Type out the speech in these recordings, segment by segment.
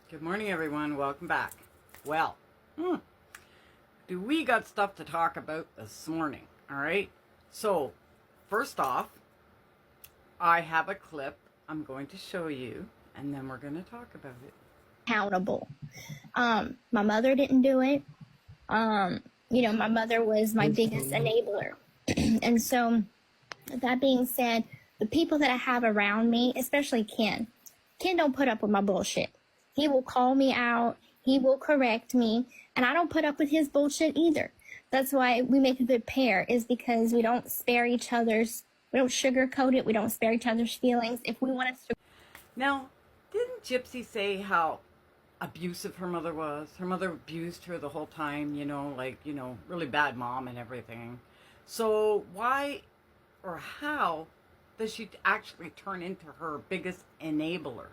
Good morning, everyone. Welcome back. Well, do we got stuff to talk about this morning? All right. So, first off, I have a clip I'm going to show you, and then we're going to talk about it. Accountable. My mother didn't do it. My mother was my biggest enabler. And so, that being said, the people that I have around me, especially Ken don't put up with my bullshit. He will call me out. He will correct me. And I don't put up with his bullshit either. That's why we make a good pair, is because we don't we don't sugarcoat it. We don't spare each other's feelings. If we want to. Now, didn't Gypsy say how abusive her mother was? Her mother abused her the whole time, really bad mom and everything. So why or how does she actually turn into her biggest enabler?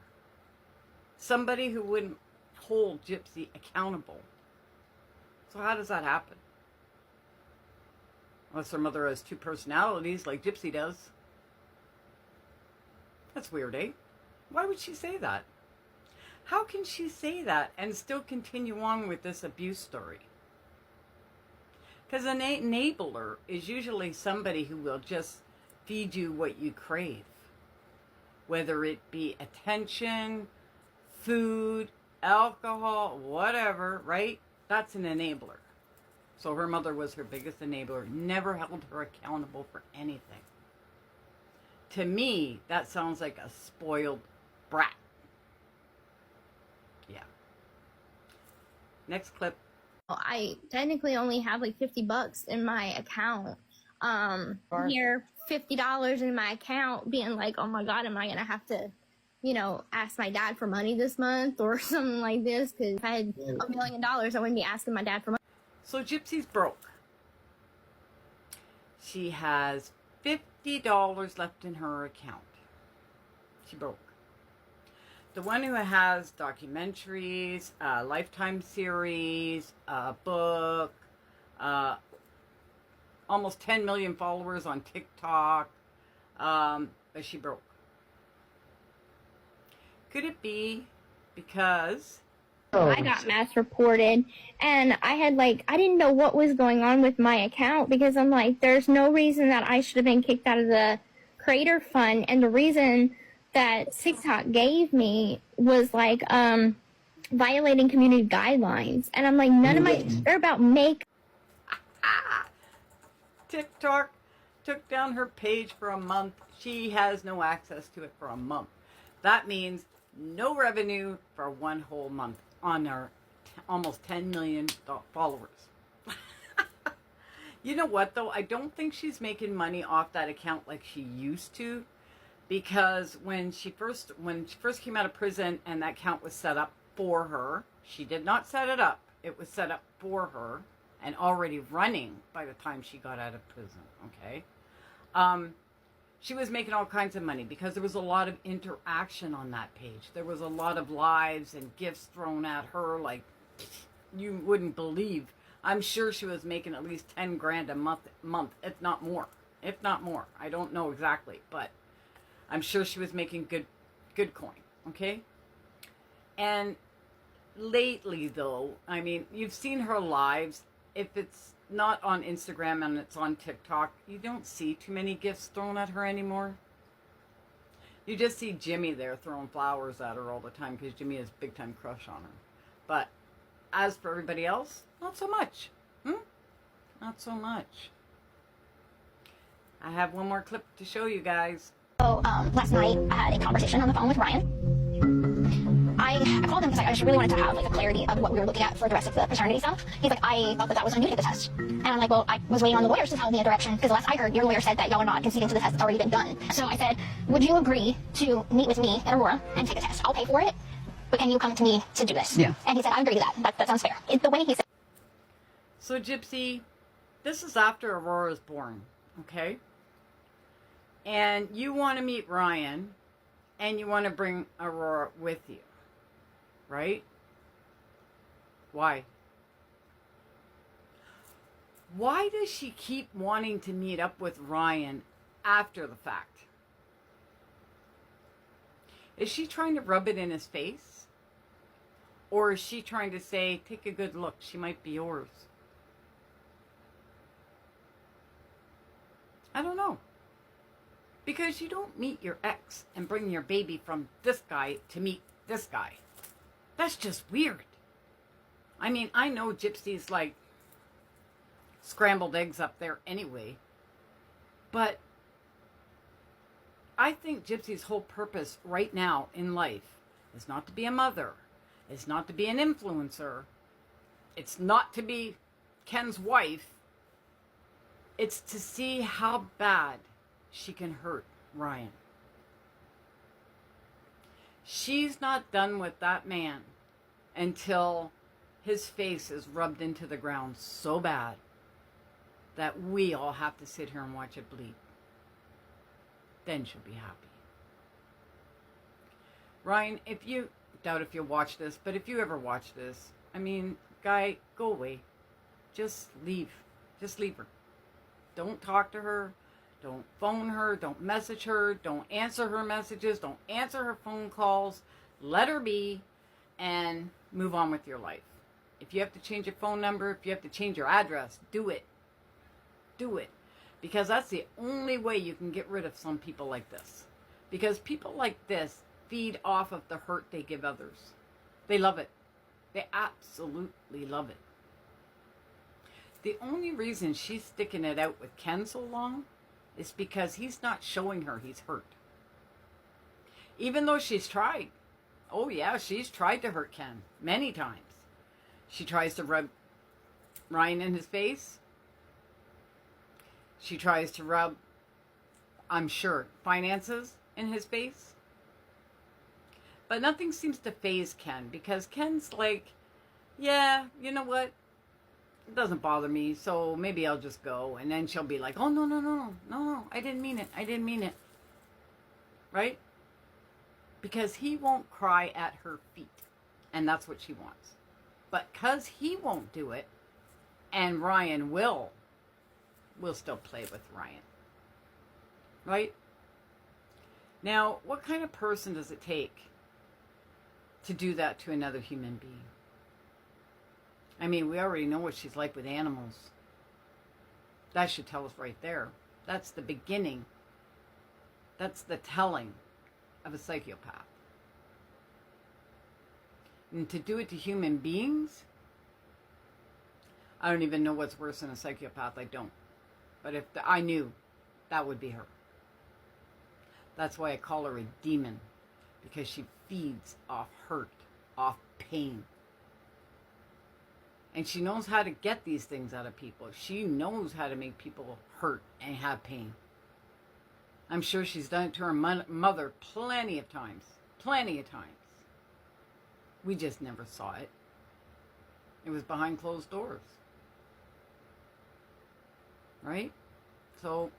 Somebody who wouldn't hold Gypsy accountable. So how does that happen? Unless her mother has two personalities like Gypsy does. That's weird, eh? Why would she say that? How can she say that and still continue on with this abuse story? Because an enabler is usually somebody who will just feed you what you crave. Whether it be attention, food, alcohol, whatever, right? That's an enabler. So her mother was her biggest enabler, never held her accountable for anything. To me, that sounds like a spoiled brat. Yeah. Next clip. I technically only have like $50 in my account. Here, $50 in my account being like, oh my God, am I going to have to ask my dad for money this month or something like this? Because if I had $1 million, I wouldn't be asking my dad for money. So Gypsy's broke. She has $50 left in her account. She broke. The one who has documentaries, a Lifetime series, a book, almost 10 million followers on TikTok, but she broke. Could it be because I got mass reported, and I didn't know what was going on with my account, because I'm like, there's no reason that I should have been kicked out of the creator fund, and the reason that TikTok gave me was violating community guidelines, and I'm like, they're about TikTok took down her page for a month. She has no access to it for a month. That means no revenue for one whole month on our almost 10 million followers. You know what, though? I don't think she's making money off that account like she used to, because when she first came out of prison and that account was set up for her, she did not set it up. It was set up for her and already running by the time she got out of prison, okay? She was making all kinds of money because there was a lot of interaction on that page. There was a lot of lives and gifts thrown at her like you wouldn't believe. I'm sure she was making at least 10 grand a month, if not more. If not more. I don't know exactly, but I'm sure she was making good coin, okay? And lately, though, I mean, you've seen her lives. If it's not on Instagram and it's on TikTok, you don't see too many gifts thrown at her anymore. You just see Jimmy there throwing flowers at her all the time because Jimmy has a big time crush on her. But as for everybody else, not so much. Not so much. I have one more clip to show you guys. So last night I had a conversation on the phone with Ryan. I called him because I just really wanted to have a clarity of what we were looking at for the rest of the paternity stuff. He's like, I thought that was on you to take the test. And I'm like, well, I was waiting on the lawyers to tell me a direction, because last I heard, your lawyer said that y'all are not conceding to the test that's already been done. So I said, would you agree to meet with me at Aurora and take a test? I'll pay for it, but can you come to me to do this? Yeah. And he said, I agree to that. That sounds fair. The way he said. So Gypsy, this is after Aurora's born, okay? And you want to meet Ryan, and you want to bring Aurora with you, right? Why? Why does she keep wanting to meet up with Ryan after the fact? Is she trying to rub it in his face? Or is she trying to say, take a good look, she might be yours? I don't know. Because you don't meet your ex and bring your baby from this guy to meet this guy. That's just weird. I mean, I know Gypsy's like scrambled eggs up there anyway. But I think Gypsy's whole purpose right now in life is not to be a mother. It's not to be an influencer. It's not to be Ken's wife. It's to see how bad she can hurt Ryan. She's not done with that man until his face is rubbed into the ground so bad that we all have to sit here and watch it bleed. Then she'll be happy. Ryan, if you doubt if you'll watch this, but if you ever watch this, I mean, guy, go away. Just leave. Just leave her. Don't talk to her. Don't phone her. Don't message her. Don't answer her messages. Don't answer her phone calls. Let her be and move on with your life. If you have to change your phone number, if you have to change your address, do it. Do it. Because that's the only way you can get rid of some people like this. Because people like this feed off of the hurt they give others. They love it. They absolutely love it. The only reason she's sticking it out with Ken so long is because he's not showing her he's hurt. Even though she's tried. Oh yeah, she's tried to hurt Ken many times. She tries to rub Ryan in his face. She tries to rub, I'm sure, finances in his face. But nothing seems to faze Ken because Ken's like, yeah, you know what? It doesn't bother me, so maybe I'll just go. And then she'll be like, oh, no, I didn't mean it. Right? Because he won't cry at her feet. And that's what she wants. But because he won't do it, and Ryan will, we'll still play with Ryan. Right? Now, what kind of person does it take to do that to another human being? I mean, we already know what she's like with animals. That should tell us right there. That's the beginning. That's the telling of a psychopath. And to do it to human beings, I don't even know what's worse than a psychopath. I don't. But if I knew, that would be her. That's why I call her a demon. Because she feeds off hurt, off pain. And she knows how to get these things out of people. She knows how to make people hurt and have pain. I'm sure she's done it to her mother plenty of times. Plenty of times. We just never saw it. It was behind closed doors. Right? So,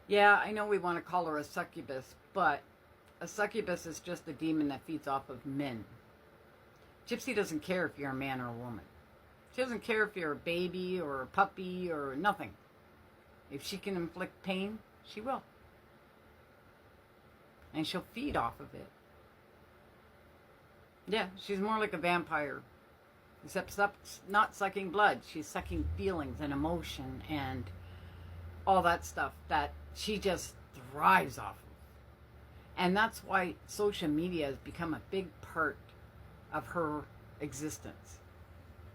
yeah, I know we want to call her a succubus, but a succubus is just a demon that feeds off of men. Gypsy doesn't care if you're a man or a woman. She doesn't care if you're a baby or a puppy or nothing. If she can inflict pain, she will. And she'll feed off of it. Yeah, she's more like a vampire. Except not sucking blood. She's sucking feelings and emotion and all that stuff that she just thrives off of. And that's why social media has become a big part of her existence.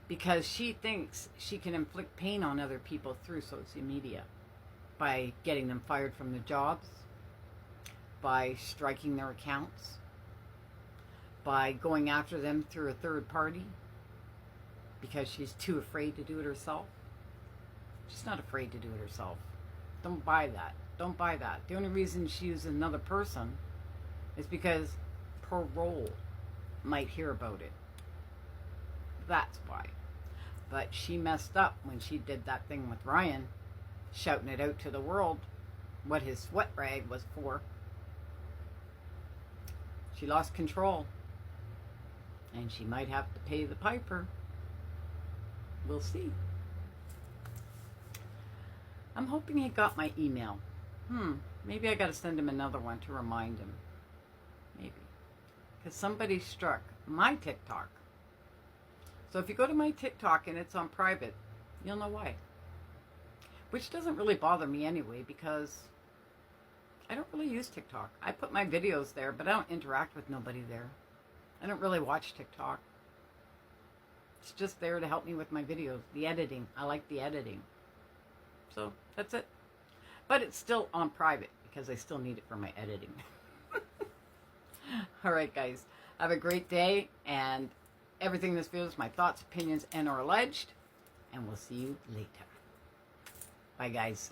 Because she thinks she can inflict pain on other people through social media. By getting them fired from their jobs. By striking their accounts. By going after them through a third party. Because she's too afraid to do it herself. She's not afraid to do it herself. Don't buy that. Don't buy that. The only reason she uses another person is because parole might hear about it. That's why. But she messed up when she did that thing with Ryan, shouting it out to the world what his sweat rag was for. She lost control. And she might have to pay the piper. We'll see. I'm hoping he got my email. Maybe I gotta send him another one to remind him. Maybe. because somebody struck my TikTok. So if you go to my TikTok and it's on private, you'll know why. Which doesn't really bother me anyway, because I don't really use TikTok. I put my videos there, but I don't interact with nobody there. I don't really watch TikTok. It's just there to help me with my videos, the editing. I like the editing. So that's it. But it's still on private because I still need it for my editing. All right, guys. Have a great day. And everything in this video is my thoughts, opinions, and or alleged. And we'll see you later. Bye, guys.